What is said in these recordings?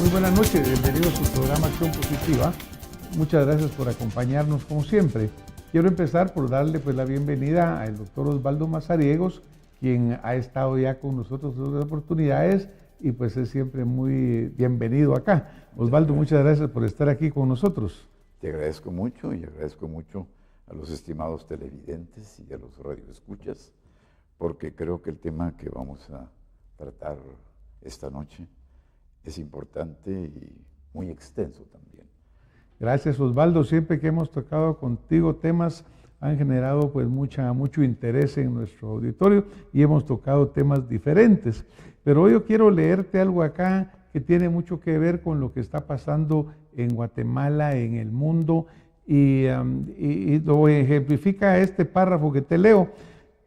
Muy buenas noches, bienvenidos a su programa Acción Positiva. Muchas gracias por acompañarnos como siempre. Quiero empezar por darle la bienvenida al doctor Osvaldo Mazariegos, quien ha estado ya con nosotros en otras oportunidades y pues es siempre muy bienvenido acá. Osvaldo, muchas gracias por estar aquí con nosotros. Te agradezco mucho y agradezco mucho a los estimados televidentes y a los radioescuchas, porque creo que el tema que vamos a tratar esta noche es importante y muy extenso también. Gracias, Osvaldo. Siempre que hemos tocado contigo temas han generado mucho interés en nuestro auditorio y hemos tocado temas diferentes. Pero hoy yo quiero leerte algo acá que tiene mucho que ver con lo que está pasando en Guatemala, en el mundo, y lo ejemplifica este párrafo que te leo,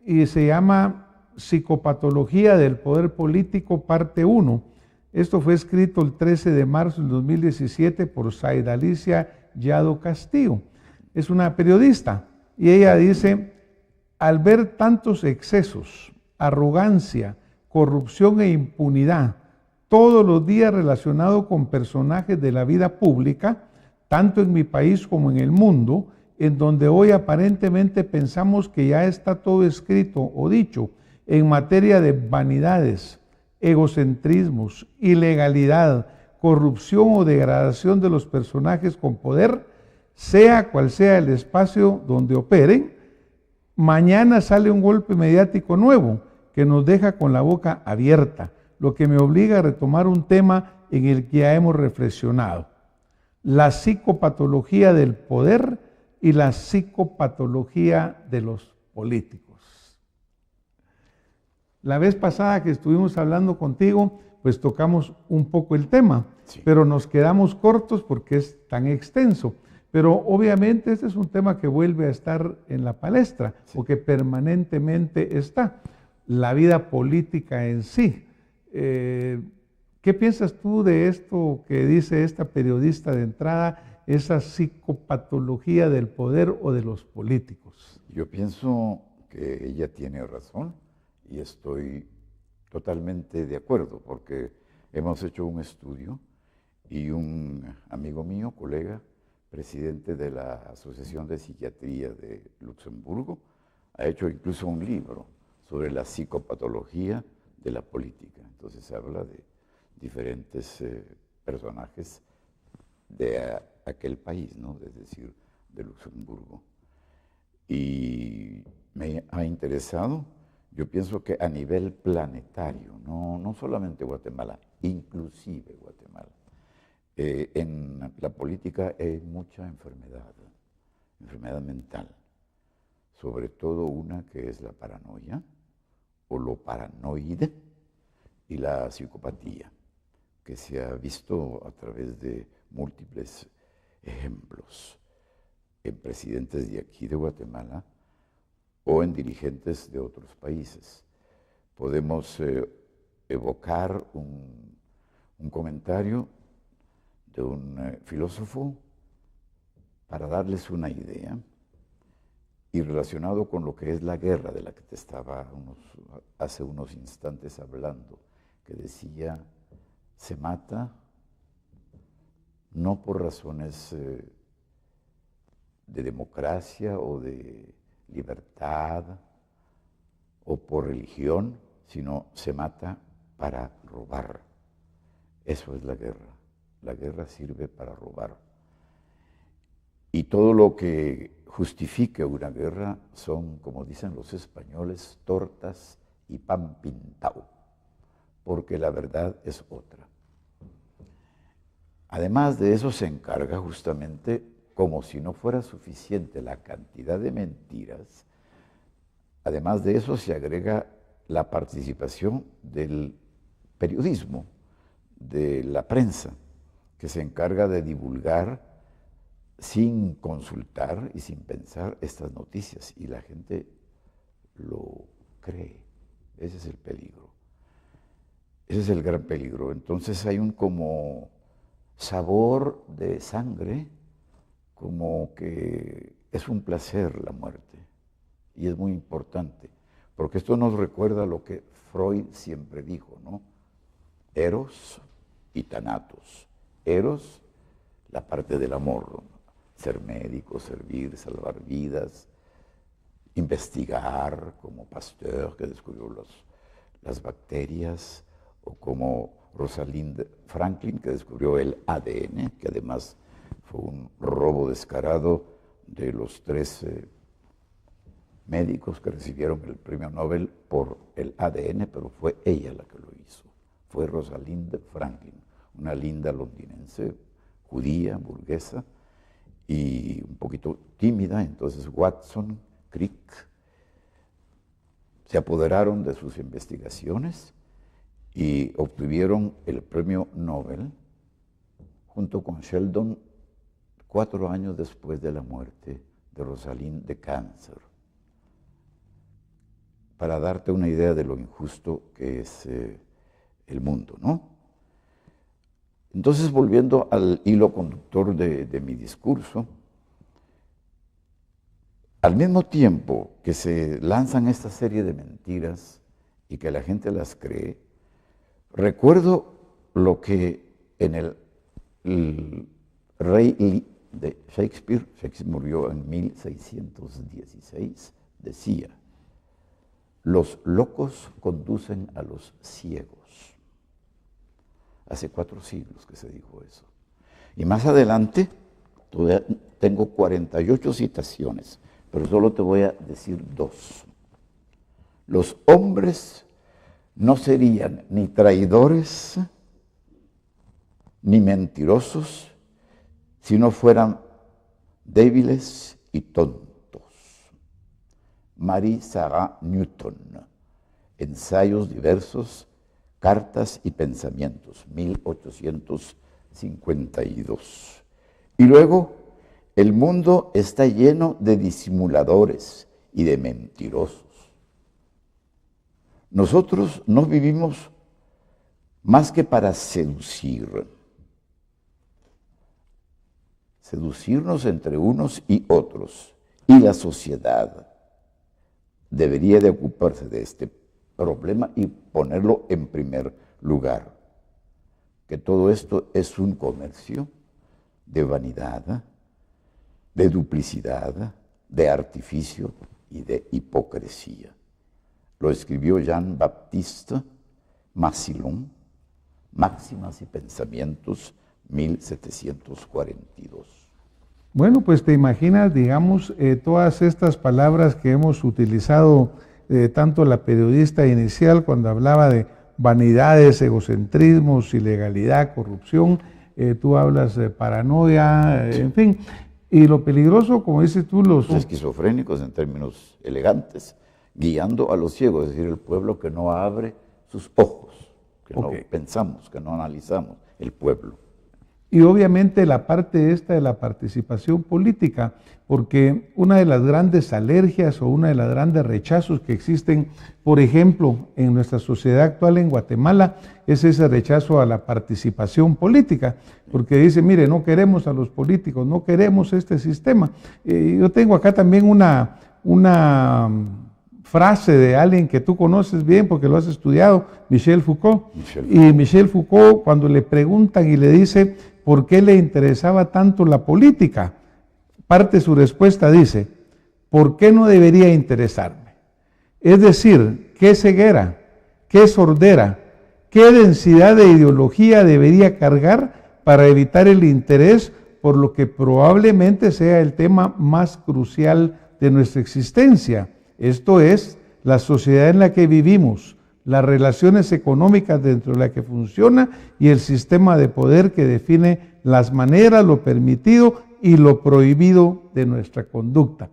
y se llama Psicopatología del Poder Político, parte 1. Esto fue escrito el 13 de marzo del 2017 por Saida Alicia Yado Castillo. Es una periodista y ella dice: al ver tantos excesos, arrogancia, corrupción e impunidad, todos los días relacionado con personajes de la vida pública, tanto en mi país como en el mundo, en donde hoy aparentemente pensamos que ya está todo escrito o dicho en materia de vanidades, egocentrismos, ilegalidad, corrupción o degradación de los personajes con poder, sea cual sea el espacio donde operen, mañana sale un golpe mediático nuevo que nos deja con la boca abierta, lo que me obliga a retomar un tema en el que ya hemos reflexionado: la psicopatología del poder y la psicopatología de los políticos. La vez pasada que estuvimos hablando contigo, pues tocamos un poco el tema, sí, pero nos quedamos cortos porque es tan extenso. Pero obviamente este es un tema que vuelve a estar en la palestra, sí, o que permanentemente está. La vida política en sí. ¿Qué piensas tú de esto que dice esta periodista de entrada, esa psicopatología del poder o de los políticos? Yo pienso que ella tiene razón y estoy totalmente de acuerdo, porque hemos hecho un estudio y un amigo mío, colega, presidente de la Asociación de Psiquiatría de Luxemburgo, ha hecho incluso un libro sobre la psicopatología de la política. Entonces habla de diferentes personajes de aquel país, ¿no? Es decir, de Luxemburgo. Y me ha interesado. Yo pienso que a nivel planetario, no solamente Guatemala, inclusive Guatemala, en la política hay mucha enfermedad mental, sobre todo una que es la paranoia o lo paranoide y la psicopatía, que se ha visto a través de múltiples ejemplos en presidentes de aquí de Guatemala o en dirigentes de otros países. Podemos evocar un comentario de un filósofo para darles una idea, y relacionado con lo que es la guerra de la que te estaba hace unos instantes hablando, que decía: se mata no por razones de democracia o de libertad o por religión, sino se mata para robar. Eso es la guerra. La guerra sirve para robar. Y todo lo que justifique una guerra son, como dicen los españoles, tortas y pan pintado, porque la verdad es otra. Además de eso se encarga justamente, como si no fuera suficiente la cantidad de mentiras, además de eso se agrega la participación del periodismo, de la prensa, que se encarga de divulgar sin consultar y sin pensar estas noticias, y la gente lo cree. Ese es el peligro. Ese es el gran peligro. Entonces hay un como sabor de sangre, como que es un placer la muerte, y es muy importante, porque esto nos recuerda lo que Freud siempre dijo, ¿no? Eros y Thanatos. Eros, la parte del amor, ser médico, servir, salvar vidas, investigar, como Pasteur, que descubrió las bacterias, o como Rosalind Franklin, que descubrió el ADN, que además fue un robo descarado de los 13 médicos que recibieron el premio Nobel por el ADN, pero fue ella la que lo hizo. Fue Rosalind Franklin, una linda londinense, judía, burguesa, y un poquito tímida. Entonces Watson, Crick, se apoderaron de sus investigaciones y obtuvieron el premio Nobel junto con Sheldon 4 años después de la muerte de Rosalind de cáncer. Para darte una idea de lo injusto que es el mundo, ¿no? Entonces, volviendo al hilo conductor de mi discurso, al mismo tiempo que se lanzan esta serie de mentiras y que la gente las cree, recuerdo lo que en el Rey Lear de Shakespeare murió en 1616, decía: los locos conducen a los ciegos. Hace 4 siglos que se dijo eso. Y más adelante, todavía tengo 48 citaciones, pero solo te voy a decir 2. Los hombres no serían ni traidores ni mentirosos si no fueran débiles y tontos. Marie Sarah Newton, Ensayos diversos, cartas y pensamientos, 1852. Y luego, el mundo está lleno de disimuladores y de mentirosos. Nosotros no vivimos más que para seducirnos entre unos y otros, y la sociedad debería de ocuparse de este problema y ponerlo en primer lugar. Que todo esto es un comercio de vanidad, de duplicidad, de artificio y de hipocresía. Lo escribió Jean-Baptiste Massillon, Máximas y Pensamientos, 1742. Bueno, pues te imaginas, digamos, todas estas palabras que hemos utilizado, tanto la periodista inicial cuando hablaba de vanidades, egocentrismos, ilegalidad, corrupción, tú hablas de paranoia, en fin, y lo peligroso, como dices tú, los esquizofrénicos en términos elegantes, guiando a los ciegos, es decir, el pueblo que no abre sus ojos, que no pensamos, que no analizamos, el pueblo. Y obviamente la parte esta de la participación política, porque una de las grandes alergias o una de las grandes rechazos que existen, por ejemplo, en nuestra sociedad actual en Guatemala, es ese rechazo a la participación política, porque dice, mire, no queremos a los políticos, no queremos este sistema. Yo tengo acá también una frase de alguien que tú conoces bien porque lo has estudiado, Michel Foucault. Y Michel Foucault, cuando le preguntan y le dice por qué le interesaba tanto la política, parte de su respuesta dice, ¿por qué no debería interesarme? Es decir, ¿qué ceguera, qué sordera, qué densidad de ideología debería cargar para evitar el interés por lo que probablemente sea el tema más crucial de nuestra existencia? Esto es, la sociedad en la que vivimos, las relaciones económicas dentro de la que funciona y el sistema de poder que define las maneras, lo permitido y lo prohibido de nuestra conducta.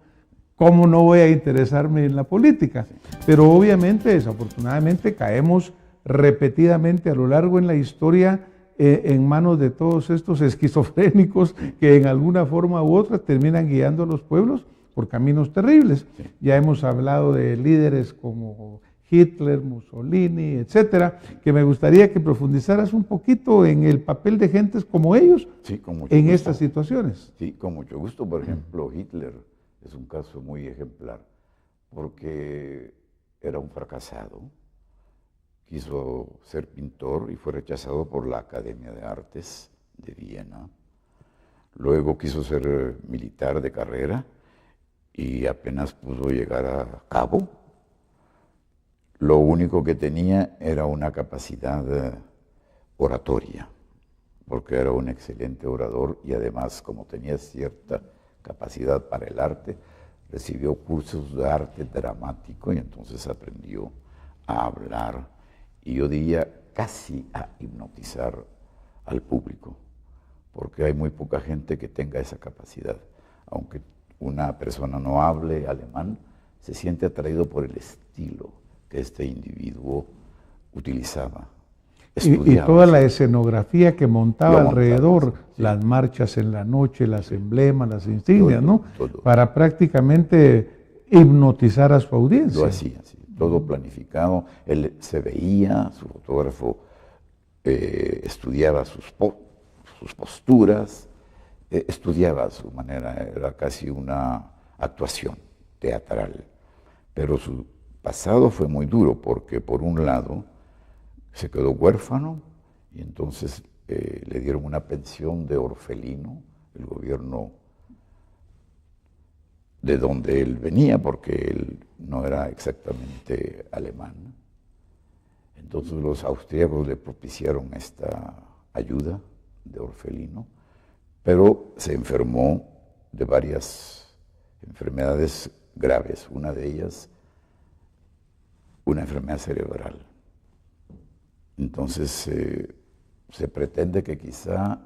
¿Cómo no voy a interesarme en la política? Pero obviamente, desafortunadamente, caemos repetidamente a lo largo en la historia en manos de todos estos esquizofrénicos que en alguna forma u otra terminan guiando a los pueblos por caminos terribles. Sí. Ya hemos hablado de líderes como Hitler, Mussolini, etcétera, que me gustaría que profundizaras un poquito en el papel de gentes como ellos en estas situaciones. Sí, con mucho gusto. Por ejemplo, Hitler es un caso muy ejemplar, porque era un fracasado, quiso ser pintor y fue rechazado por la Academia de Artes de Viena. Luego quiso ser militar de carrera y apenas pudo llegar a cabo. Lo único que tenía era una capacidad oratoria, porque era un excelente orador y además, como tenía cierta capacidad para el arte, recibió cursos de arte dramático y entonces aprendió a hablar y yo diría casi a hipnotizar al público, porque hay muy poca gente que tenga esa capacidad. Aunque una persona no hable alemán, se siente atraído por el estilo que este individuo utilizaba. Y toda la escenografía que montaba alrededor, sí. Las marchas en la noche, las emblemas, las insignias, todo, ¿no? Todo. Para prácticamente hipnotizar a su audiencia. Lo hacía, sí, todo planificado. Él se veía, su fotógrafo estudiaba sus posturas, estudiaba su manera, era casi una actuación teatral. Pero su pasado fue muy duro porque, por un lado, se quedó huérfano y entonces le dieron una pensión de orfelino, el gobierno de donde él venía, porque él no era exactamente alemán. Entonces los austríacos le propiciaron esta ayuda de orfelino, pero se enfermó de varias enfermedades graves, una de ellas una enfermedad cerebral. Entonces se pretende que quizá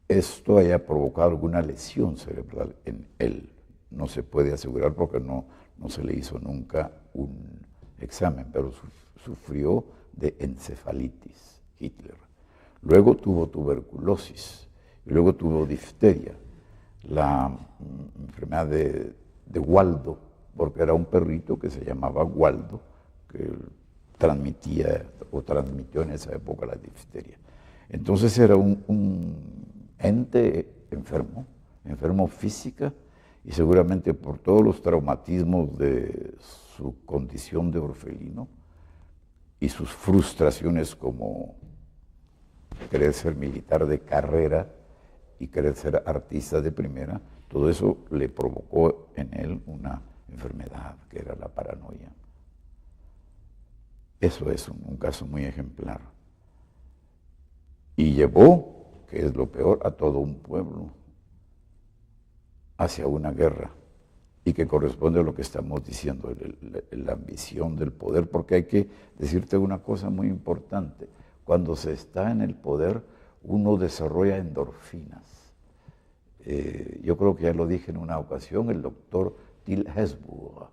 esto haya provocado alguna lesión cerebral en él. No se puede asegurar porque no se le hizo nunca un examen, pero sufrió de encefalitis, Hitler. Luego tuvo tuberculosis, y luego tuvo difteria, la enfermedad de Waldo, porque era un perrito que se llamaba Waldo, que transmitía o transmitió en esa época la difteria. Entonces era un ente enfermo física y seguramente por todos los traumatismos de su condición de orfelino y sus frustraciones como querer ser militar de carrera y querer ser artista de primera, todo eso le provocó en él una enfermedad que era la paranoia. Eso es un caso muy ejemplar. Y llevó, que es lo peor, a todo un pueblo hacia una guerra, y que corresponde a lo que estamos diciendo, la ambición del poder, porque hay que decirte una cosa muy importante. Cuando se está en el poder, uno desarrolla endorfinas. Yo creo que ya lo dije en una ocasión, el doctor Till Hesburger,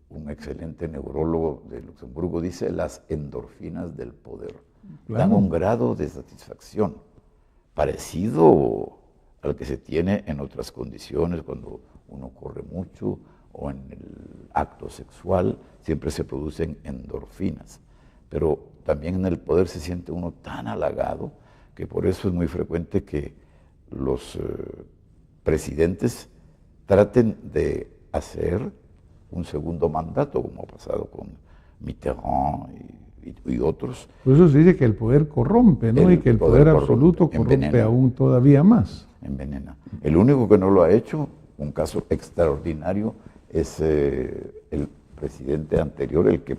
un excelente neurólogo de Luxemburgo, dice las endorfinas del poder. Claro. Dan un grado de satisfacción parecido al que se tiene en otras condiciones, cuando uno corre mucho o en el acto sexual, siempre se producen endorfinas. Pero también en el poder se siente uno tan halagado que por eso es muy frecuente que los presidentes traten de hacer un segundo mandato, como ha pasado con Mitterrand y otros. Por eso se dice que el poder corrompe, ¿no? Y que el poder absoluto corrompe aún todavía más. Envenena. El único que no lo ha hecho, un caso extraordinario, es el presidente anterior, el que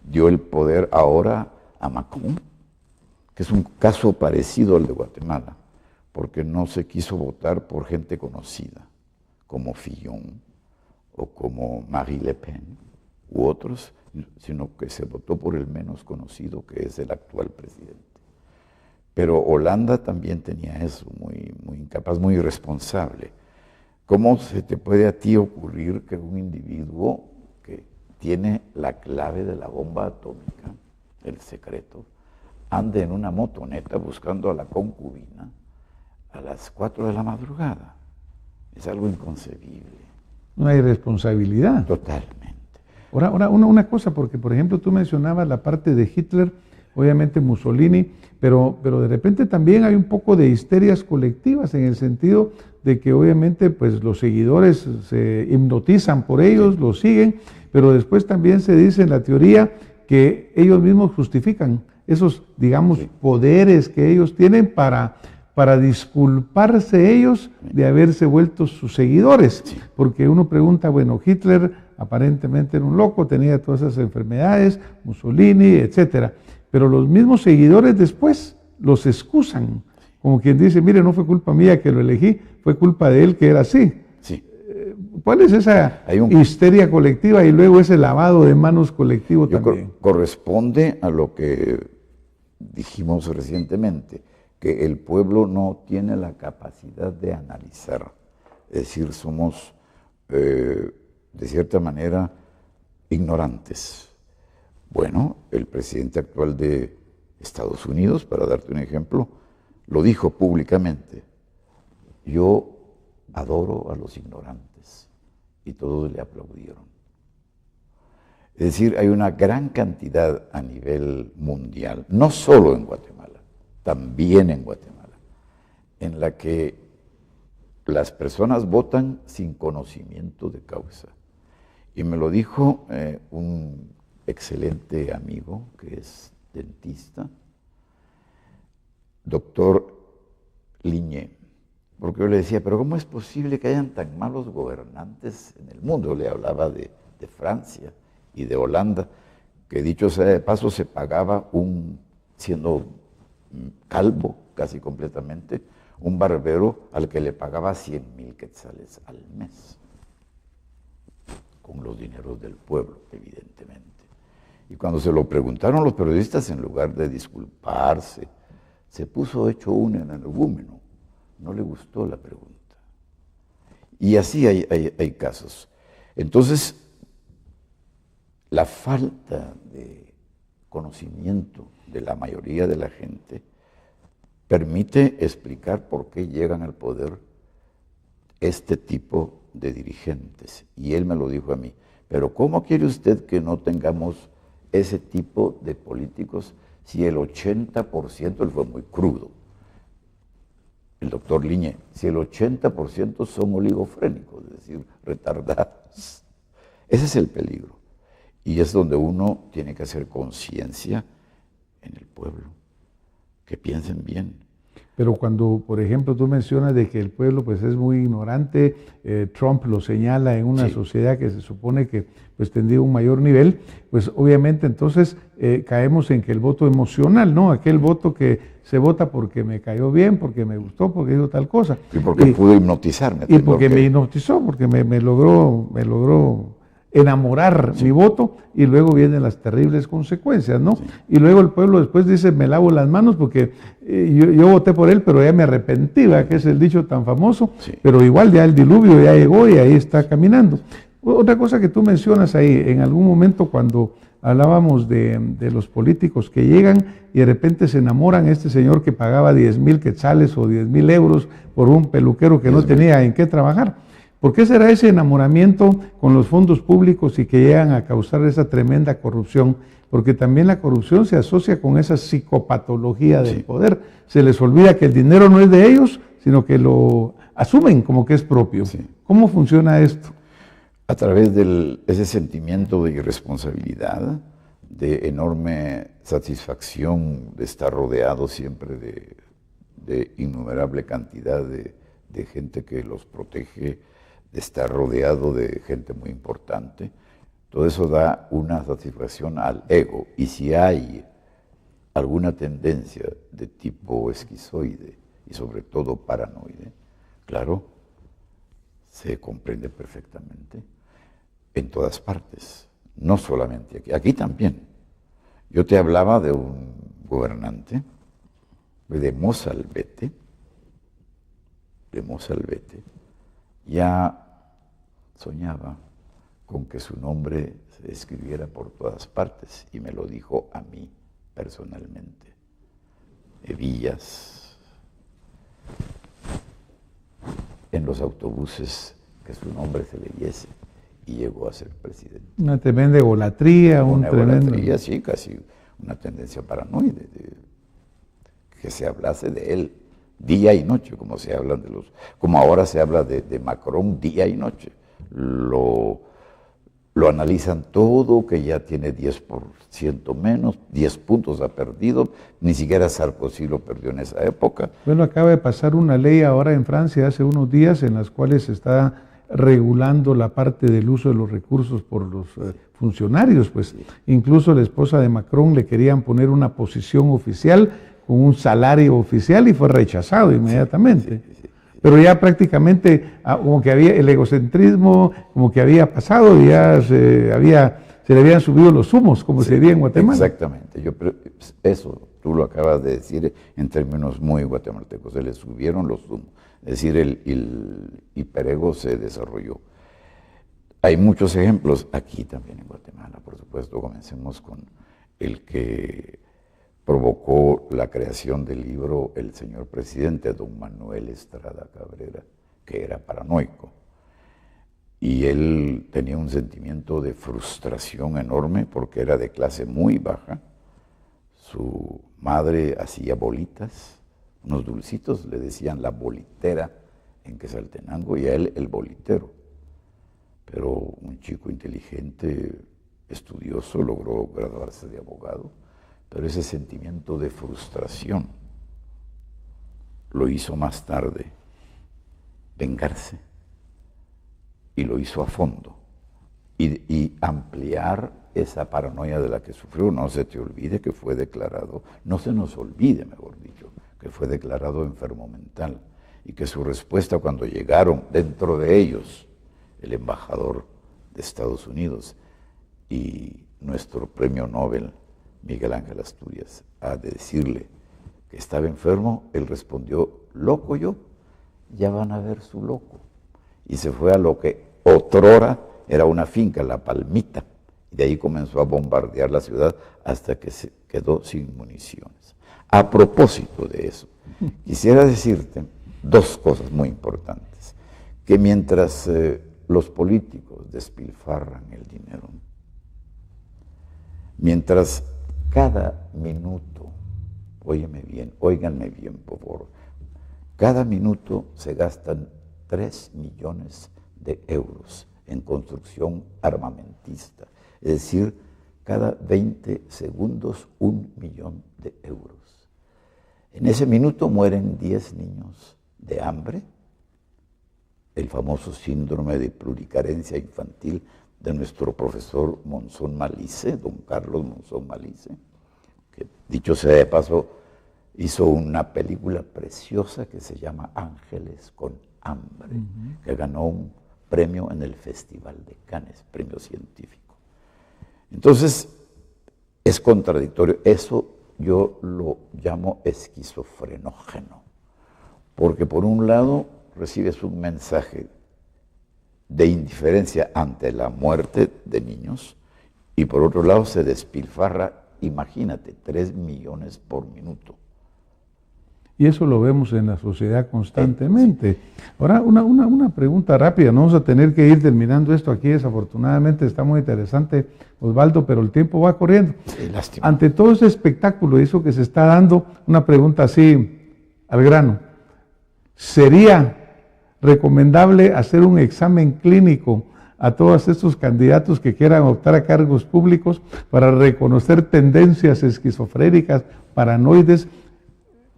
dio el poder ahora a Macron, que es un caso parecido al de Guatemala, porque no se quiso votar por gente conocida, como Fillon o como Marie Le Pen u otros, sino que se votó por el menos conocido, que es el actual presidente. Pero Holanda también tenía eso, muy incapaz, muy irresponsable. ¿Cómo se te puede a ti ocurrir que un individuo que tiene la clave de la bomba atómica, el secreto, ande en una motoneta buscando a la concubina a las 4 de la madrugada? Es algo inconcebible. Una irresponsabilidad. Totalmente. Ahora una cosa, porque por ejemplo tú mencionabas la parte de Hitler, obviamente Mussolini, pero de repente también hay un poco de histerias colectivas en el sentido de que obviamente pues los seguidores se hipnotizan por ellos, los siguen, pero después también se dice en la teoría que ellos mismos justifican esos, digamos, poderes que ellos tienen para disculparse ellos de haberse vuelto sus seguidores. Porque uno pregunta, bueno, Hitler aparentemente era un loco, tenía todas esas enfermedades, Mussolini, etcétera. Pero los mismos seguidores después los excusan, como quien dice, mire, no fue culpa mía que lo elegí, fue culpa de él que era así. Sí. ¿Cuál es esa histeria colectiva y luego ese lavado de manos colectivo también? Corresponde a lo que dijimos recientemente, que el pueblo no tiene la capacidad de analizar. Es decir, somos, de cierta manera, ignorantes. Bueno, el presidente actual de Estados Unidos, para darte un ejemplo, lo dijo públicamente: yo adoro a los ignorantes, y todos le aplaudieron. Es decir, hay una gran cantidad a nivel mundial, no solo en Guatemala, también en Guatemala, en la que las personas votan sin conocimiento de causa. Y me lo dijo un excelente amigo que es dentista, doctor Liñé, porque yo le decía, pero ¿cómo es posible que hayan tan malos gobernantes en el mundo? Yo le hablaba de Francia y de Holanda, que dicho sea de paso se pagaba siendo calvo casi completamente, un barbero al que le pagaba 100,000 quetzales al mes, con los dineros del pueblo, evidentemente. Y cuando se lo preguntaron los periodistas, en lugar de disculparse, se puso hecho un energúmeno. No le gustó la pregunta. Y así hay casos. Entonces, la falta de conocimiento de la mayoría de la gente permite explicar por qué llegan al poder este tipo de dirigentes. Y él me lo dijo a mí, pero ¿cómo quiere usted que no tengamos ese tipo de políticos si el 80%, él fue muy crudo, el doctor Liñé, si el 80% son oligofrénicos, es decir, retardados? Ese es el peligro. Y es donde uno tiene que hacer conciencia en el pueblo, que piensen bien. Pero cuando, por ejemplo, tú mencionas de que el pueblo pues es muy ignorante, Trump lo señala en una sociedad que se supone que pues tendría un mayor nivel, pues obviamente entonces caemos en que el voto emocional, ¿no? Aquel voto que se vota porque me cayó bien, porque me gustó, porque dijo tal cosa. Y porque pudo hipnotizarme. Y porque me hipnotizó, porque me logró enamorar mi voto, y luego vienen las terribles consecuencias, ¿no? Y luego el pueblo después dice, me lavo las manos porque yo voté por él, pero ya me arrepentí, ¿verdad? Que es el dicho tan famoso, pero igual ya el diluvio ya llegó y ahí está caminando. Otra cosa que tú mencionas ahí, en algún momento cuando hablábamos de los políticos que llegan y de repente se enamoran, este señor que pagaba 10,000 quetzales o 10,000 euros por un peluquero que no tenía en qué trabajar. ¿Por qué será ese enamoramiento con los fondos públicos y que llegan a causar esa tremenda corrupción? Porque también la corrupción se asocia con esa psicopatología del poder. Se les olvida que el dinero no es de ellos, sino que lo asumen como que es propio. ¿Cómo funciona esto? A través de ese sentimiento de irresponsabilidad, de enorme satisfacción de estar rodeado siempre de innumerable cantidad de gente que los protege, de estar rodeado de gente muy importante. Todo eso da una satisfacción al ego. Y si hay alguna tendencia de tipo esquizoide y sobre todo paranoide, claro, se comprende perfectamente en todas partes, no solamente aquí. Aquí también. Yo te hablaba de un gobernante, de Mozalbete, ya soñaba con que su nombre se escribiera por todas partes, y me lo dijo a mí personalmente. Hebillas en los autobuses, que su nombre se leyese, y llegó a ser presidente. Una tremenda egolatría, egolatría, sí, casi una tendencia paranoide, que se hablase de él día y noche, como ahora se habla de Macron día y noche. Lo lo analizan todo, que ya tiene 10% menos, 10 puntos ha perdido, ni siquiera Sarkozy lo perdió en esa época. Bueno, acaba de pasar una ley ahora en Francia hace unos días en las cuales se está regulando la parte del uso de los recursos por los funcionarios, pues incluso la esposa de Macron le querían poner una posición oficial con un salario oficial y fue rechazado inmediatamente. Pero ya prácticamente como que había el egocentrismo, como que había pasado, ya se le habían subido los humos, como se diría en Guatemala. Exactamente, eso tú lo acabas de decir en términos muy guatemaltecos, se le subieron los humos, es decir, el hiperego se desarrolló. Hay muchos ejemplos aquí también en Guatemala, por supuesto. Comencemos con el que provocó la creación del libro El señor presidente, don Manuel Estrada Cabrera, que era paranoico. Y él tenía un sentimiento de frustración enorme porque era de clase muy baja. Su madre hacía bolitas, unos dulcitos, le decían la bolitera en Quetzaltenango y a él el bolitero. Pero un chico inteligente, estudioso, logró graduarse de abogado. Pero ese sentimiento de frustración lo hizo más tarde vengarse y lo hizo a fondo y ampliar esa paranoia de la que sufrió. No se te olvide que fue declarado, no se nos olvide, mejor dicho, que fue declarado enfermo mental y que su respuesta cuando llegaron dentro de ellos el embajador de Estados Unidos y nuestro premio Nobel Miguel Ángel Asturias, a decirle que estaba enfermo, él respondió, ¿loco yo? Ya van a ver su loco. Y se fue a lo que otrora era una finca, La Palmita, y de ahí comenzó a bombardear la ciudad hasta que se quedó sin municiones. A propósito de eso, quisiera decirte dos cosas muy importantes, que mientras los políticos despilfarran el dinero, mientras cada minuto, óiganme bien, por favor, cada minuto se gastan 3 millones de euros en construcción armamentista. Es decir, cada 20 segundos 1 millón de euros. En ese minuto mueren 10 niños de hambre, el famoso síndrome de pluricarencia infantil de nuestro profesor Monzón Malice, don Carlos Monzón Malice, que dicho sea de paso, hizo una película preciosa que se llama Ángeles con hambre, que ganó un premio en el Festival de Cannes, premio científico. Entonces, es contradictorio. Eso yo lo llamo esquizofrenógeno, porque por un lado recibes un mensaje de indiferencia ante la muerte de niños y por otro lado se despilfarra, imagínate, 3 millones por minuto. Y eso lo vemos en la sociedad constantemente. Ahora, una pregunta rápida, no vamos a tener que ir terminando esto aquí, desafortunadamente está muy interesante, Osvaldo, pero el tiempo va corriendo. Sí, lástima. Ante todo ese espectáculo, eso que se está dando, una pregunta así al grano, ¿sería recomendable hacer un examen clínico a todos estos candidatos que quieran optar a cargos públicos para reconocer tendencias esquizofrénicas, paranoides?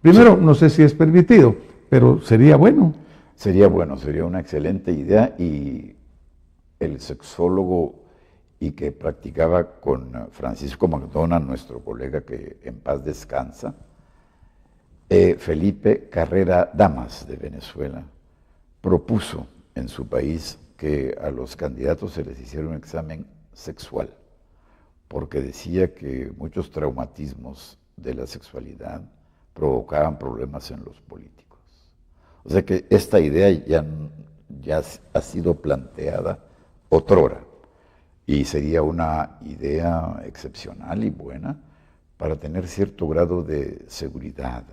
Primero, no sé si es permitido, pero sería bueno. Sería bueno, sería una excelente idea y el sexólogo y que practicaba con Francisco McDonald, nuestro colega que en paz descansa, Felipe Carrera Damas de Venezuela, propuso en su país que a los candidatos se les hiciera un examen sexual, porque decía que muchos traumatismos de la sexualidad provocaban problemas en los políticos. O sea que esta idea ya ha sido planteada otrora y sería una idea excepcional y buena para tener cierto grado de seguridad,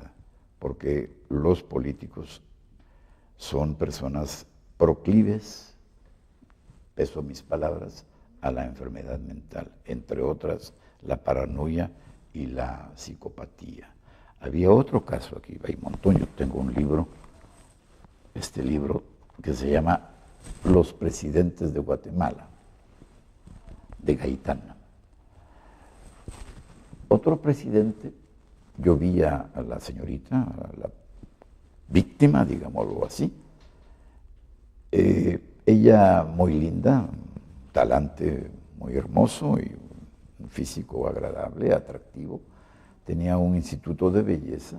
porque los políticos son personas proclives, peso mis palabras, a la enfermedad mental, entre otras la paranoia y la psicopatía. Había otro caso aquí, hay un montón, yo tengo un libro, este libro que se llama Los presidentes de Guatemala. de Gaitán. Otro presidente, yo vi a la señorita, a la víctima, digámoslo así, ella muy linda, talante muy hermoso y un físico agradable, atractivo, tenía un instituto de belleza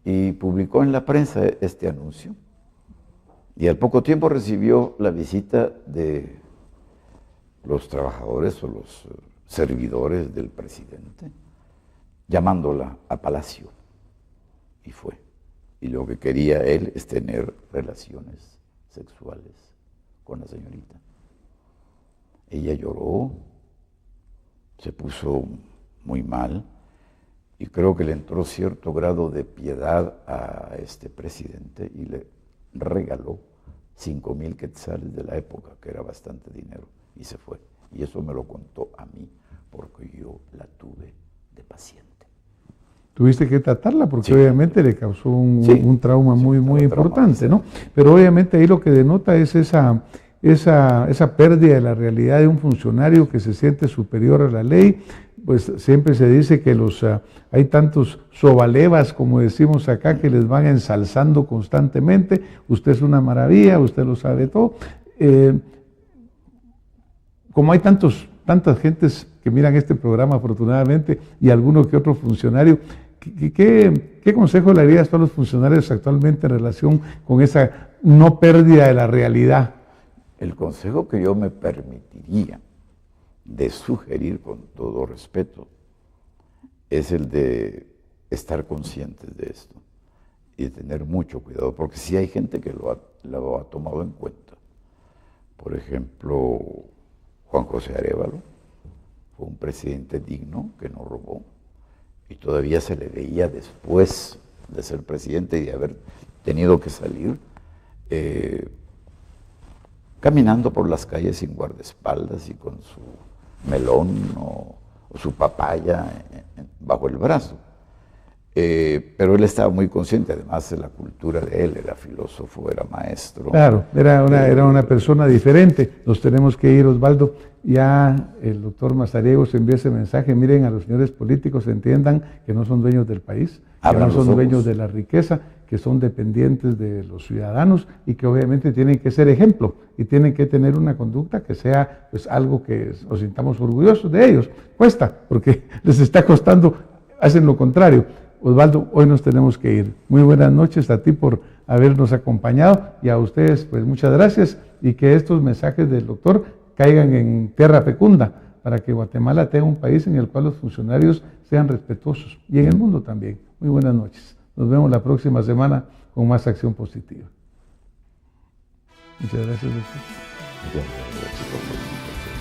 y publicó en la prensa este anuncio y al poco tiempo recibió la visita de los trabajadores o los servidores del presidente, llamándola a palacio, y fue. Y lo que quería él es tener relaciones sexuales con la señorita. Ella lloró, se puso muy mal, y creo que le entró cierto grado de piedad a este presidente y le regaló 5,000 quetzales de la época, que era bastante dinero, y se fue. Y eso me lo contó a mí, porque yo la tuve de paciente. Tuviste que tratarla porque Sí. obviamente le causó Sí. un trauma muy importante, ¿no? traumatizada. Pero obviamente ahí lo que denota es esa pérdida de la realidad de un funcionario que se siente superior a la ley. Pues siempre se dice que hay tantos sobalevas, como decimos acá, que les van ensalzando constantemente. Usted es una maravilla, usted lo sabe todo. Como hay tantas gentes que miran este programa afortunadamente y alguno que otro funcionario, ¿qué consejo le darías a los funcionarios actualmente en relación con esa no pérdida de la realidad? El consejo que yo me permitiría de sugerir con todo respeto es el de estar conscientes de esto y de tener mucho cuidado, porque sí hay gente que lo ha tomado en cuenta. Por ejemplo, Juan José Arévalo fue un presidente digno que no robó y todavía se le veía después de ser presidente y de haber tenido que salir caminando por las calles sin guardaespaldas y con su melón o su papaya bajo el brazo. Pero él estaba muy consciente, además de la cultura de él, era filósofo, era maestro. Claro, era una persona diferente. Nos tenemos que ir, Osvaldo. Ya el doctor Mazariegos envió ese mensaje. Miren, a los señores políticos entiendan que no son dueños del país, que Abran no los son ojos. dueños de la riqueza, que son dependientes de los ciudadanos y que obviamente tienen que ser ejemplo y tienen que tener una conducta que sea pues algo que nos sintamos orgullosos de ellos. Cuesta, porque les está costando, hacen lo contrario. Osvaldo, hoy nos tenemos que ir. Muy buenas noches a ti por habernos acompañado y a ustedes pues muchas gracias y que estos mensajes del doctor caigan en tierra fecunda para que Guatemala tenga un país en el cual los funcionarios sean respetuosos y en el mundo también. Muy buenas noches. Nos vemos la próxima semana con más acción positiva. Muchas gracias, doctor. Muchas gracias por la invitación.